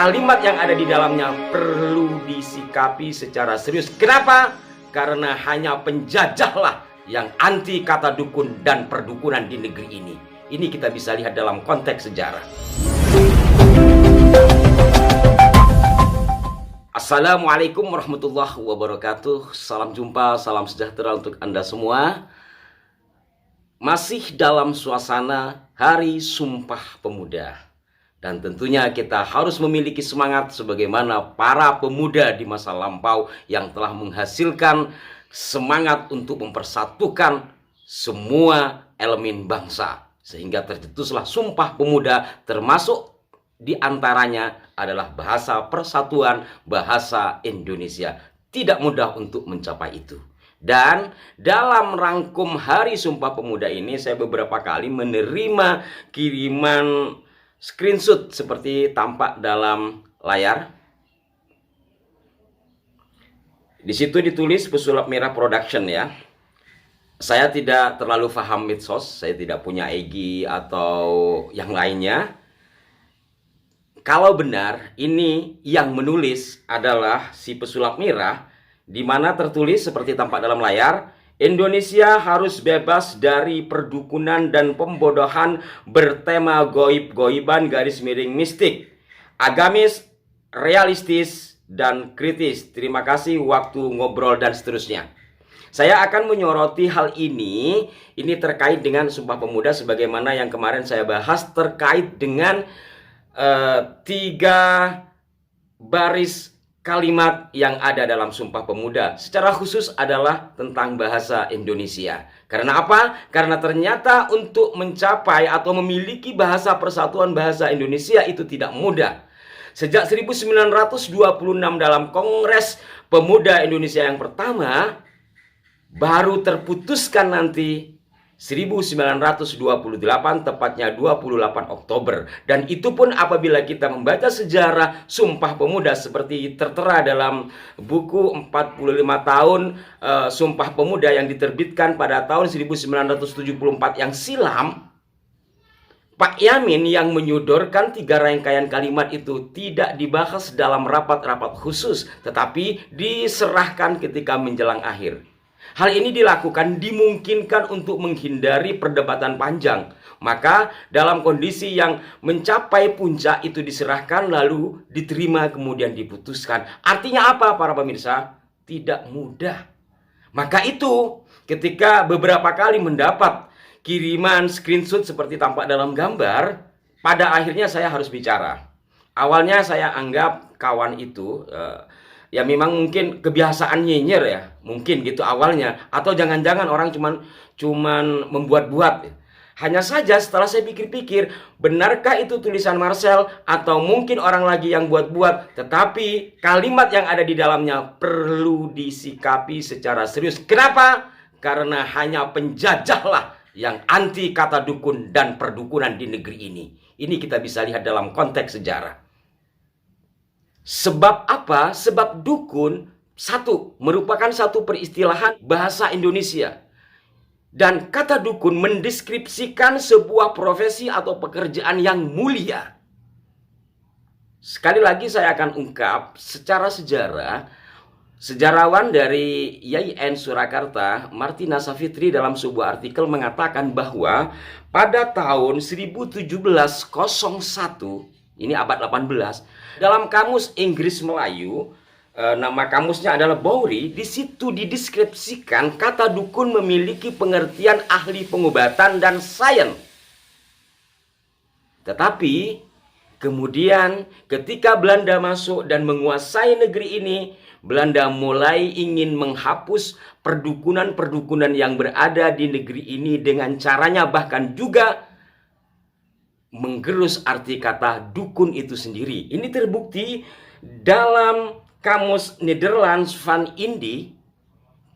kalimat yang ada di dalamnya perlu disikapi secara serius. Kenapa? Karena hanya penjajahlah yang anti kata dukun dan perdukunan di negeri ini. Ini kita bisa lihat dalam konteks sejarah. Assalamualaikum warahmatullahi wabarakatuh. Salam jumpa, salam sejahtera untuk Anda semua. Masih dalam suasana Hari Sumpah Pemuda. Dan tentunya kita harus memiliki semangat sebagaimana para pemuda di masa lampau yang telah menghasilkan semangat untuk mempersatukan semua elemen bangsa. Sehingga tercetuslah Sumpah Pemuda, termasuk di antaranya adalah bahasa persatuan, bahasa Indonesia. Tidak mudah untuk mencapai itu. Dan dalam rangkum Hari Sumpah Pemuda ini saya beberapa kali menerima kiriman screenshot seperti tampak dalam layar. Di situ ditulis Pesulap Merah Production ya. Saya tidak terlalu paham medsos, saya tidak punya EG atau yang lainnya. Kalau benar ini yang menulis adalah si Pesulap Merah, di mana tertulis seperti tampak dalam layar, Indonesia harus bebas dari perdukunan dan pembodohan bertema goib-goiban garis miring mistik, agamis, realistis, dan kritis. Terima kasih waktu ngobrol dan seterusnya. Saya akan menyoroti hal ini terkait dengan Sumpah Pemuda sebagaimana yang kemarin saya bahas terkait dengan 3 baris kalimat yang ada dalam Sumpah Pemuda secara khusus adalah tentang bahasa Indonesia. Karena apa? Karena ternyata untuk mencapai atau memiliki bahasa persatuan bahasa Indonesia itu tidak mudah. Sejak 1926 dalam Kongres Pemuda Indonesia yang pertama baru terputuskan nanti 1928, tepatnya 28 Oktober. Dan itu pun apabila kita membaca sejarah Sumpah Pemuda seperti tertera dalam buku 45 tahun Sumpah Pemuda yang diterbitkan pada tahun 1974 yang silam, Pak Yamin yang menyodorkan 3 rangkaian kalimat itu tidak dibahas dalam rapat-rapat khusus, tetapi diserahkan ketika menjelang akhir. Hal ini dilakukan dimungkinkan untuk menghindari perdebatan panjang. Maka dalam kondisi yang mencapai puncak itu diserahkan lalu diterima kemudian diputuskan. Artinya apa para pemirsa? Tidak mudah. Maka itu ketika beberapa kali mendapat kiriman screenshot seperti tampak dalam gambar, pada akhirnya saya harus bicara. Awalnya saya anggap kawan itu ya memang mungkin kebiasaan nyinyir ya, mungkin gitu awalnya, atau jangan-jangan orang cuman membuat-buat. Hanya saja setelah saya pikir-pikir, benarkah itu tulisan Marcel atau mungkin orang lagi yang buat-buat, tetapi kalimat yang ada di dalamnya perlu disikapi secara serius. Kenapa? Karena hanya penjajahlah yang anti kata dukun dan perdukunan di negeri ini. Ini kita bisa lihat dalam konteks sejarah. Sebab apa? Sebab dukun merupakan satu peristilahan bahasa Indonesia. Dan kata dukun mendeskripsikan sebuah profesi atau pekerjaan yang mulia. Sekali lagi saya akan ungkap secara sejarah. Sejarawan dari YIN Surakarta, Martina Savitri dalam sebuah artikel mengatakan bahwa pada tahun 1701, ini abad 18, dalam kamus Inggris Melayu, nama kamusnya adalah Bowry, di situ dideskripsikan kata dukun memiliki pengertian ahli pengobatan dan sains. Tetapi kemudian ketika Belanda masuk dan menguasai negeri ini, Belanda mulai ingin menghapus perdukunan-perdukunan yang berada di negeri ini dengan caranya bahkan juga menggerus arti kata dukun itu sendiri. Ini terbukti dalam kamus Nederlands van Indi,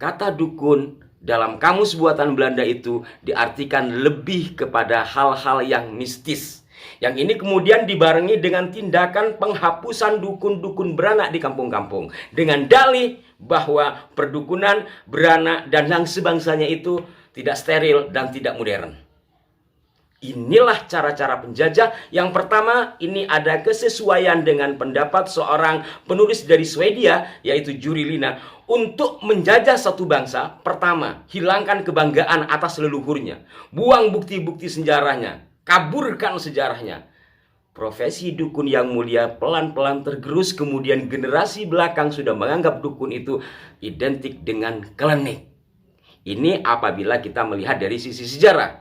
kata dukun dalam kamus buatan Belanda itu diartikan lebih kepada hal-hal yang mistis. Yang ini kemudian dibarengi dengan tindakan penghapusan dukun-dukun beranak di kampung-kampung. Dengan dalih bahwa perdukunan, beranak, dan yang sebangsanya itu tidak steril dan tidak modern. Inilah cara-cara penjajah. Yang pertama, ini ada kesesuaian dengan pendapat seorang penulis dari Swedia, yaitu Juri Lina. Untuk menjajah satu bangsa, pertama, hilangkan kebanggaan atas leluhurnya. Buang bukti-bukti sejarahnya. Kaburkan sejarahnya. Profesi dukun yang mulia pelan-pelan tergerus, kemudian generasi belakang sudah menganggap dukun itu identik dengan klinik. Ini apabila kita melihat dari sisi sejarah.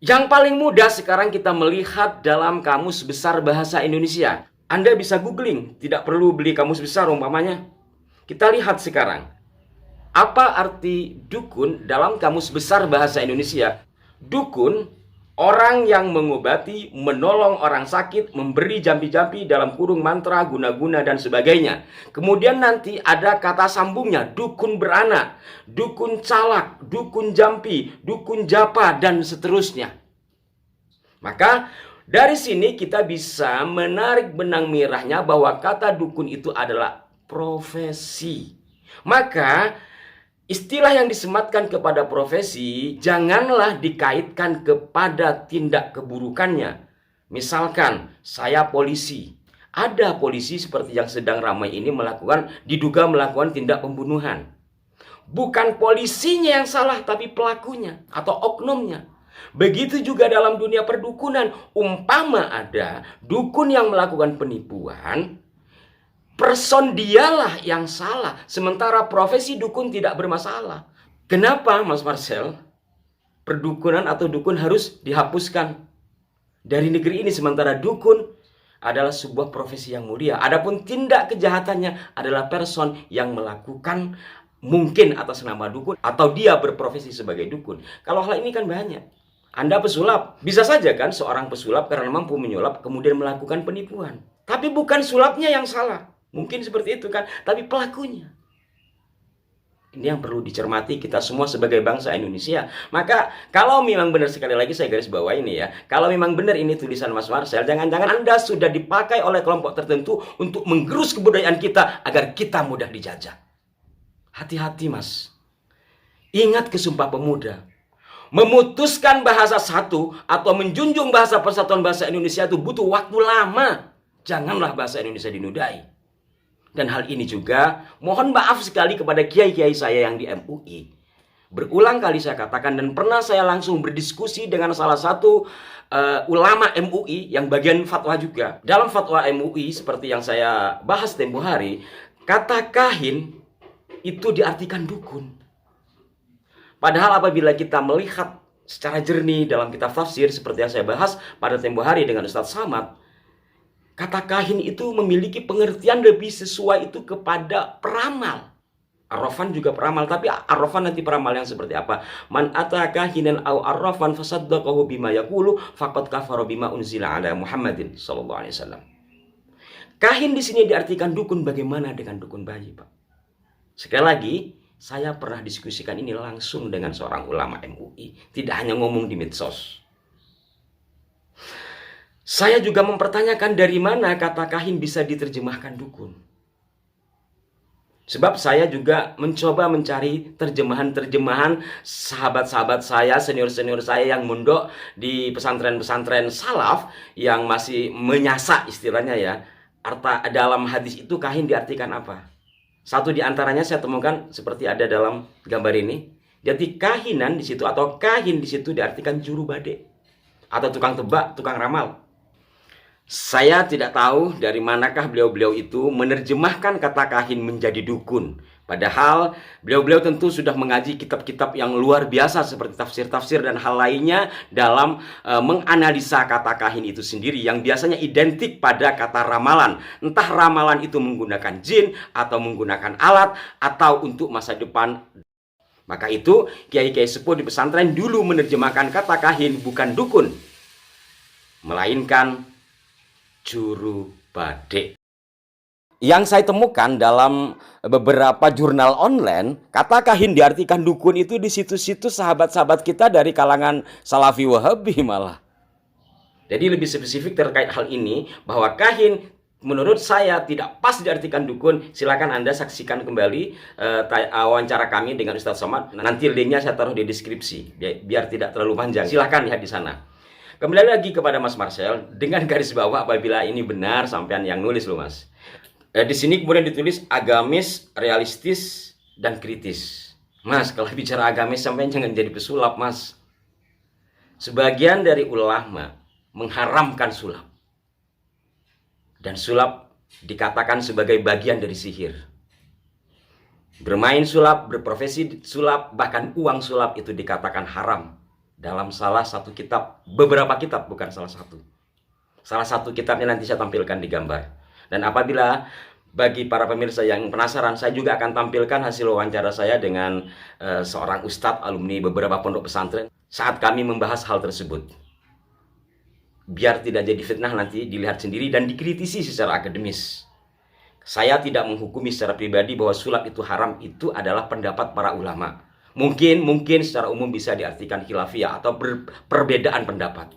Yang paling mudah sekarang kita melihat dalam Kamus Besar Bahasa Indonesia. Anda bisa googling, tidak perlu beli kamus besar umpamanya. Kita lihat sekarang. Apa arti dukun dalam Kamus Besar Bahasa Indonesia? Dukun, orang yang mengobati, menolong orang sakit, memberi jampi-jampi dalam kurung mantra, guna-guna, dan sebagainya. Kemudian nanti ada kata sambungnya, dukun beranak, dukun calak, dukun jampi, dukun japa, dan seterusnya. Maka dari sini kita bisa menarik benang merahnya bahwa kata dukun itu adalah profesi. Maka istilah yang disematkan kepada profesi janganlah dikaitkan kepada tindak keburukannya. Misalkan saya polisi. Ada polisi seperti yang sedang ramai ini diduga melakukan tindak pembunuhan. Bukan polisinya yang salah, tapi pelakunya atau oknumnya. Begitu juga dalam dunia perdukunan. Umpama ada dukun yang melakukan penipuan, person dialah yang salah, sementara profesi dukun tidak bermasalah. Kenapa, Mas Marcel, perdukunan atau dukun harus dihapuskan dari negeri ini, sementara dukun adalah sebuah profesi yang mulia? Adapun tindak kejahatannya adalah person yang melakukan mungkin atas nama dukun atau dia berprofesi sebagai dukun. Kalau hal ini kan banyak. Anda pesulap, bisa saja kan seorang pesulap karena mampu menyulap kemudian melakukan penipuan. Tapi bukan sulapnya yang salah. Mungkin seperti itu kan, tapi pelakunya. Ini yang perlu dicermati kita semua sebagai bangsa Indonesia. Maka kalau memang benar, sekali lagi saya garis bawah ini ya, kalau memang benar ini tulisan Mas Marcel, jangan-jangan Anda sudah dipakai oleh kelompok tertentu untuk menggerus kebudayaan kita agar kita mudah dijajah. Hati-hati Mas. Ingat ke Sumpah Pemuda. Memutuskan bahasa satu atau menjunjung bahasa persatuan bahasa Indonesia itu butuh waktu lama. Janganlah bahasa Indonesia dinudai. Dan hal ini juga mohon maaf sekali kepada kiai-kiai saya yang di MUI. Berulang kali saya katakan dan pernah saya langsung berdiskusi dengan salah satu ulama MUI yang bagian fatwa juga. Dalam fatwa MUI seperti yang saya bahas tempo hari, kata kahin itu diartikan dukun. Padahal apabila kita melihat secara jernih dalam kitab tafsir seperti yang saya bahas pada tempo hari dengan Ustadz Samad, kata kahin itu memiliki pengertian lebih sesuai itu kepada peramal. Arrafan juga peramal, tapi arrafan nanti peramal yang seperti apa? Man ata kahinan aw arrafan fasaddaqahu bima yaqulu faqad kafara bima unzila ala Muhammadin sallallahu alaihi wasallam. Kahin di sini diartikan dukun. Bagaimana dengan dukun bayi, Pak? Sekali lagi, saya pernah diskusikan ini langsung dengan seorang ulama MUI, tidak hanya ngomong di medsos. Saya juga mempertanyakan dari mana kata kahin bisa diterjemahkan dukun. Sebab saya juga mencoba mencari terjemahan-terjemahan sahabat-sahabat saya, senior-senior saya yang mondok di pesantren-pesantren salaf yang masih menyasa istilahnya ya. Arta dalam hadis itu kahin diartikan apa? Satu di antaranya saya temukan seperti ada dalam gambar ini. Jadi kahinan di situ atau kahin di situ diartikan juru bade atau tukang tebak, tukang ramal. Saya tidak tahu dari manakah beliau-beliau itu menerjemahkan kata kahin menjadi dukun. Padahal beliau-beliau tentu sudah mengaji kitab-kitab yang luar biasa seperti tafsir-tafsir dan hal lainnya dalam menganalisa kata kahin itu sendiri yang biasanya identik pada kata ramalan. Entah ramalan itu menggunakan jin atau menggunakan alat atau untuk masa depan. Maka itu kiai-kiai sepuh di pesantren dulu menerjemahkan kata kahin bukan dukun, melainkan juru bade. Yang saya temukan dalam beberapa jurnal online, kata kahin diartikan dukun itu di situs-situs sahabat-sahabat kita dari kalangan Salafi Wahabi malah. Jadi lebih spesifik terkait hal ini, bahwa kahin menurut saya tidak pas diartikan dukun. Silakan Anda saksikan kembali wawancara kami dengan Ustadz Somad. Nanti linknya saya taruh di deskripsi, biar tidak terlalu panjang. Silakan lihat di sana. Kembali lagi kepada Mas Marcel dengan garis bawah apabila ini benar sampean yang nulis loh Mas. Di sini kemudian ditulis agamis, realistis, dan kritis. Mas, kalau bicara agamis sampean jangan jadi pesulap Mas. Sebagian dari ulama mengharamkan sulap. Dan sulap dikatakan sebagai bagian dari sihir. Bermain sulap, berprofesi sulap, bahkan uang sulap itu dikatakan haram. Dalam salah satu kitab, beberapa kitab, bukan salah satu. Salah satu kitabnya nanti saya tampilkan di gambar. Dan apabila bagi para pemirsa yang penasaran, saya juga akan tampilkan hasil wawancara saya dengan seorang ustadz alumni beberapa pondok pesantren saat kami membahas hal tersebut. Biar tidak jadi fitnah nanti dilihat sendiri dan dikritisi secara akademis. Saya tidak menghukumi secara pribadi bahwa sulap itu haram, itu adalah pendapat para ulama. Mungkin secara umum bisa diartikan khilafiyah atau perbedaan pendapat.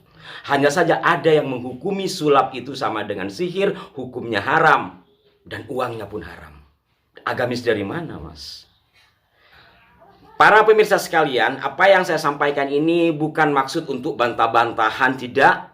Hanya saja ada yang menghukumi sulap itu sama dengan sihir, hukumnya haram. Dan uangnya pun haram. Agamis dari mana, Mas? Para pemirsa sekalian, apa yang saya sampaikan ini bukan maksud untuk bantah-bantahan, tidak.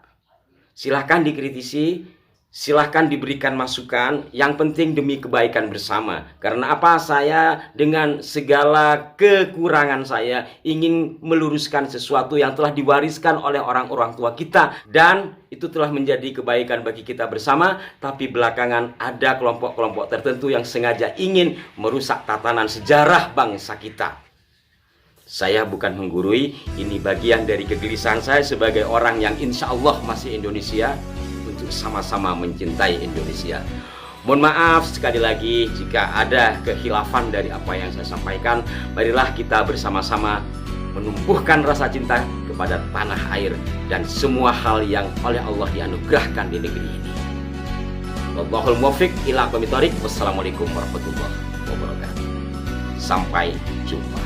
Silahkan dikritisi. Silahkan diberikan masukan, yang penting demi kebaikan bersama. Karena apa? Saya dengan segala kekurangan saya ingin meluruskan sesuatu yang telah diwariskan oleh orang-orang tua kita. Dan itu telah menjadi kebaikan bagi kita bersama. Tapi belakangan ada kelompok-kelompok tertentu yang sengaja ingin merusak tatanan sejarah bangsa kita. Saya bukan menggurui, ini bagian dari kegelisahan saya sebagai orang yang insya Allah masih Indonesia. Untuk sama-sama mencintai Indonesia. Mohon maaf sekali lagi jika ada kehilafan dari apa yang saya sampaikan. Marilah kita bersama-sama menumbuhkan rasa cinta kepada tanah air dan semua hal yang oleh Allah dianugerahkan di negeri ini. Wallahul muwaffiq ila aqwamit thoriq. Wassalamualaikum warahmatullahi wabarakatuh. Sampai jumpa.